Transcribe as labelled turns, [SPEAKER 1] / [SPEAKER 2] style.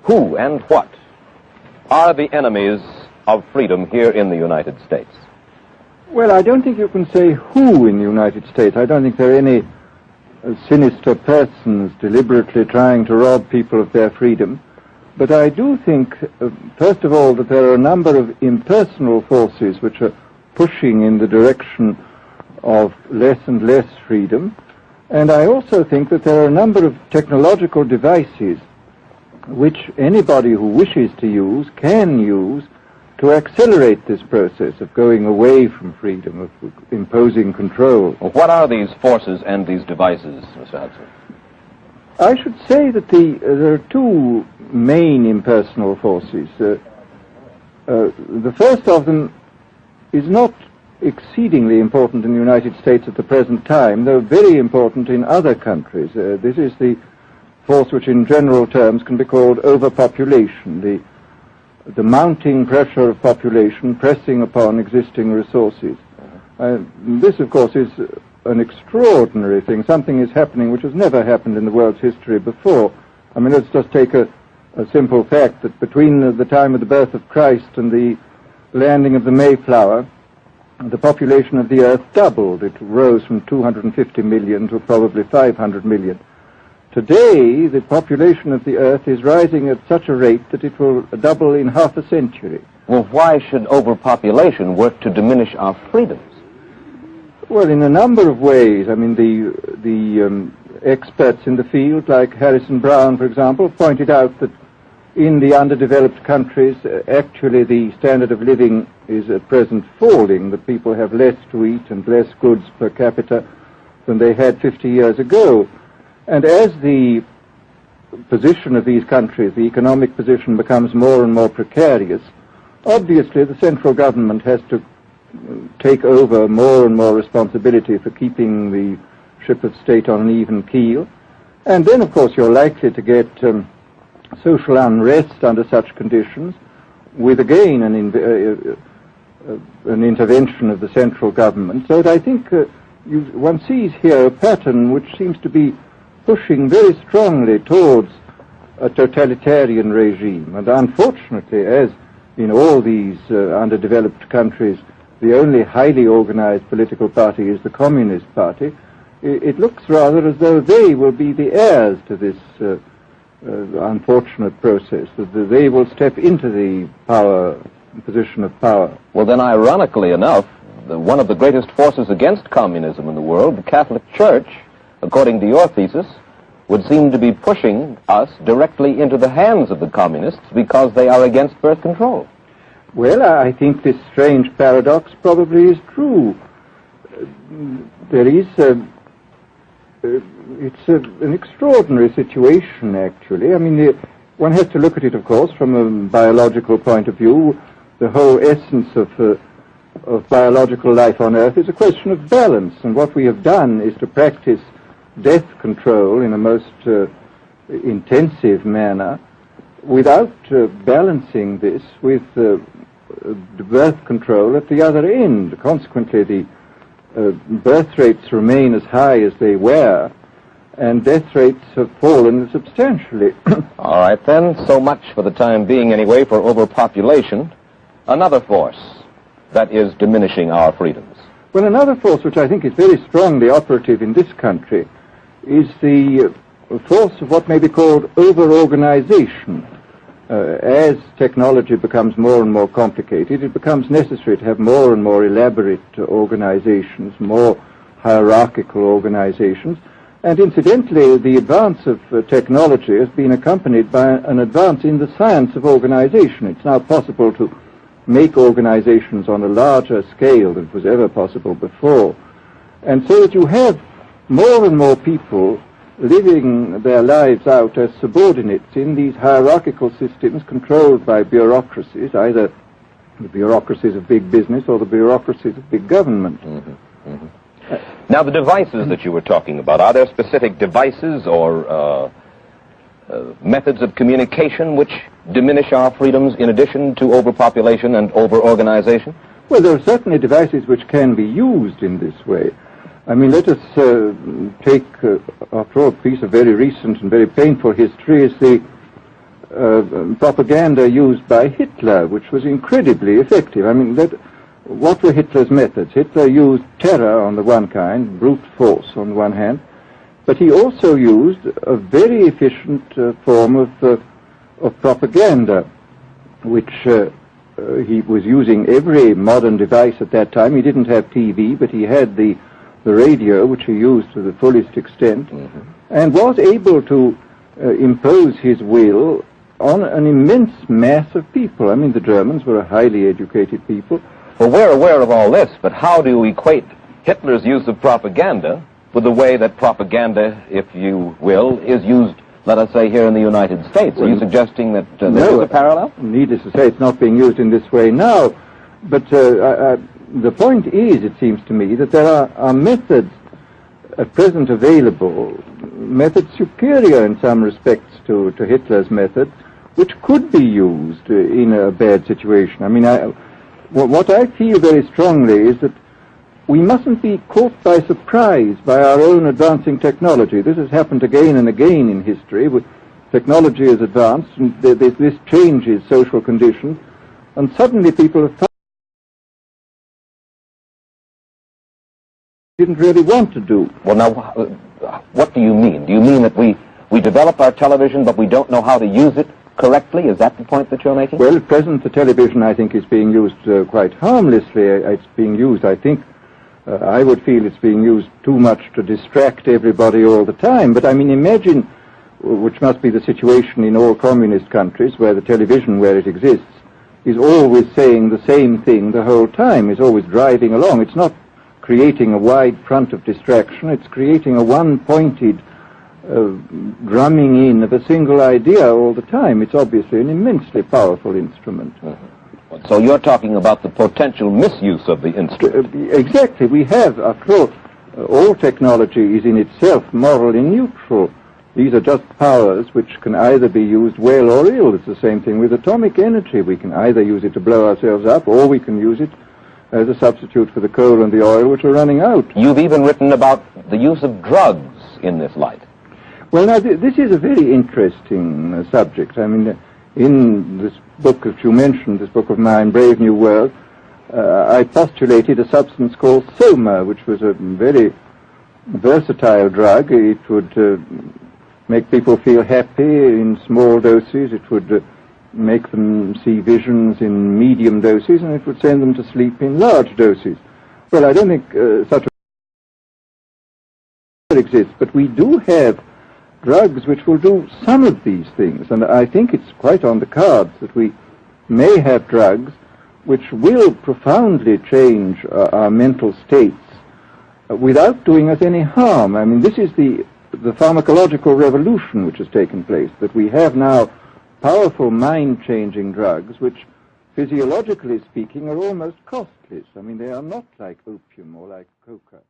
[SPEAKER 1] Who and what are the enemies of freedom here in the United States?
[SPEAKER 2] Well, I don't think you can say who in the United States. I don't think there are any sinister persons deliberately trying to rob people of their freedom. But I do think, first of all, that there are a number of impersonal forces which are pushing in the direction of less and less freedom. And I also think that there are a number of technological devices which anybody who wishes to use can use to accelerate this process of going away from freedom, of imposing control.
[SPEAKER 1] Well, what are these forces and these devices, Mr. Hudson?
[SPEAKER 2] I should say that there are two main impersonal forces. The first of them is not exceedingly important in the United States at the present time, though very important in other countries. This is the force which in general terms can be called overpopulation, the mounting pressure of population pressing upon existing resources. This, of course, is an extraordinary thing. Something is happening which has never happened in the world's history before. I mean, let's just take a simple fact that between the time of the birth of Christ and the landing of the Mayflower, the population of the Earth doubled. It rose from 250 million to probably 500 million. Today, the population of the Earth is rising at such a rate that it will double in half a century.
[SPEAKER 1] Well, why should overpopulation work to diminish our freedoms?
[SPEAKER 2] Well, in a number of ways. I mean, the experts in the field, like Harrison Brown, for example, pointed out that in the underdeveloped countries, actually the standard of living is at present falling, that people have less to eat and less goods per capita than they had 50 years ago. And as the position of these countries, the economic position, becomes more and more precarious, obviously the central government has to take over more and more responsibility for keeping the ship of state on an even keel. And then, of course, you're likely to get social unrest under such conditions, with again an intervention of the central government. So that I think one sees here a pattern which seems to be pushing very strongly towards a totalitarian regime. And unfortunately, as in all these underdeveloped countries, the only highly organized political party is the Communist Party, it looks rather as though they will be the heirs to this unfortunate process, that they will step into the position of power.
[SPEAKER 1] Well, then, ironically enough, one of the greatest forces against communism in the world, the Catholic Church, according to your thesis, would seem to be pushing us directly into the hands of the communists because they are against birth control.
[SPEAKER 2] Well, I think this strange paradox probably is true. There is it's an extraordinary situation, actually. I mean, one has to look at it, of course, from a biological point of view. The whole essence of biological life on Earth is a question of balance, and what we have done is to practice death control in a most intensive manner without balancing this with birth control at the other end. Consequently, the birth rates remain as high as they were, and death rates have fallen substantially.
[SPEAKER 1] All right, then, so much for the time being, anyway, for overpopulation. Another force that is diminishing our freedoms.
[SPEAKER 2] Well, another force which I think is very strongly operative in this country is the force of what may be called over-organization. As technology becomes more and more complicated, it becomes necessary to have more and more elaborate organizations, more hierarchical organizations. And incidentally, the advance of technology has been accompanied by an advance in the science of organization. It's now possible to make organizations on a larger scale than was ever possible before. And so that you have more and more people living their lives out as subordinates in these hierarchical systems controlled by bureaucracies, either the bureaucracies of big business or the bureaucracies of big government.
[SPEAKER 1] Mm-hmm. Mm-hmm. Now, the devices that you were talking about, are there specific devices or methods of communication which diminish our freedoms in addition to overpopulation and over-organization?
[SPEAKER 2] Well, there are certainly devices which can be used in this way. I mean, let us take, after all, a piece of very recent and very painful history is the propaganda used by Hitler, which was incredibly effective. I mean, what were Hitler's methods? Hitler used terror on the one kind, brute force on the one hand, but he also used a very efficient form of propaganda, which he was using every modern device at that time. He didn't have TV, but he had the radio, which he used to the fullest extent, and was able to impose his will on an immense mass of people. I mean, the Germans were a highly educated people.
[SPEAKER 1] Well, we're aware of all this, but how do you equate Hitler's use of propaganda with the way that propaganda, if you will, is used, let us say, here in the United States? Are you suggesting that there is a parallel?
[SPEAKER 2] Needless to say, it's not being used in this way now. But the point is, it seems to me, that there are methods at present available, methods superior in some respects to Hitler's method, which could be used in a bad situation. I mean, what I feel very strongly is that we mustn't be caught by surprise by our own advancing technology. This has happened again and again in history. Technology has advanced, and this changes social conditions, and suddenly people have found didn't really want to do.
[SPEAKER 1] Well, now, what do you mean? Do you mean that we develop our television, but we don't know how to use it correctly? Is that the point that you're making?
[SPEAKER 2] Well, at present, the television, I think, is being used quite harmlessly. It's being used, I think, I would feel it's being used too much to distract everybody all the time. But, I mean, imagine, which must be the situation in all communist countries, where the television, where it exists, is always saying the same thing the whole time, is always driving along. It's not creating a wide front of distraction, it's creating a one-pointed drumming in of a single idea all the time. It's obviously an immensely powerful instrument.
[SPEAKER 1] So you're talking about the potential misuse of the instrument.
[SPEAKER 2] Exactly. We have, after all technology is in itself morally neutral. These are just powers which can either be used well or ill. It's the same thing with atomic energy. We can either use it to blow ourselves up, or we can use it as a substitute for the coal and the oil, which are running out.
[SPEAKER 1] You've even written about the use of drugs in this light.
[SPEAKER 2] Well, now, this is a very interesting subject. I mean, in this book that you mentioned, this book of mine, Brave New World, I postulated a substance called soma, which was a very versatile drug. It would make people feel happy in small doses. It would make them see visions in medium doses, and it would send them to sleep in large doses. Well, I don't think such a exists, but we do have drugs which will do some of these things, and I think it's quite on the cards that we may have drugs which will profoundly change our mental states without doing us any harm. I mean, this is the pharmacological revolution which has taken place, that we have now powerful mind-changing drugs which, physiologically speaking, are almost costless. I mean, they are not like opium or like cocaine.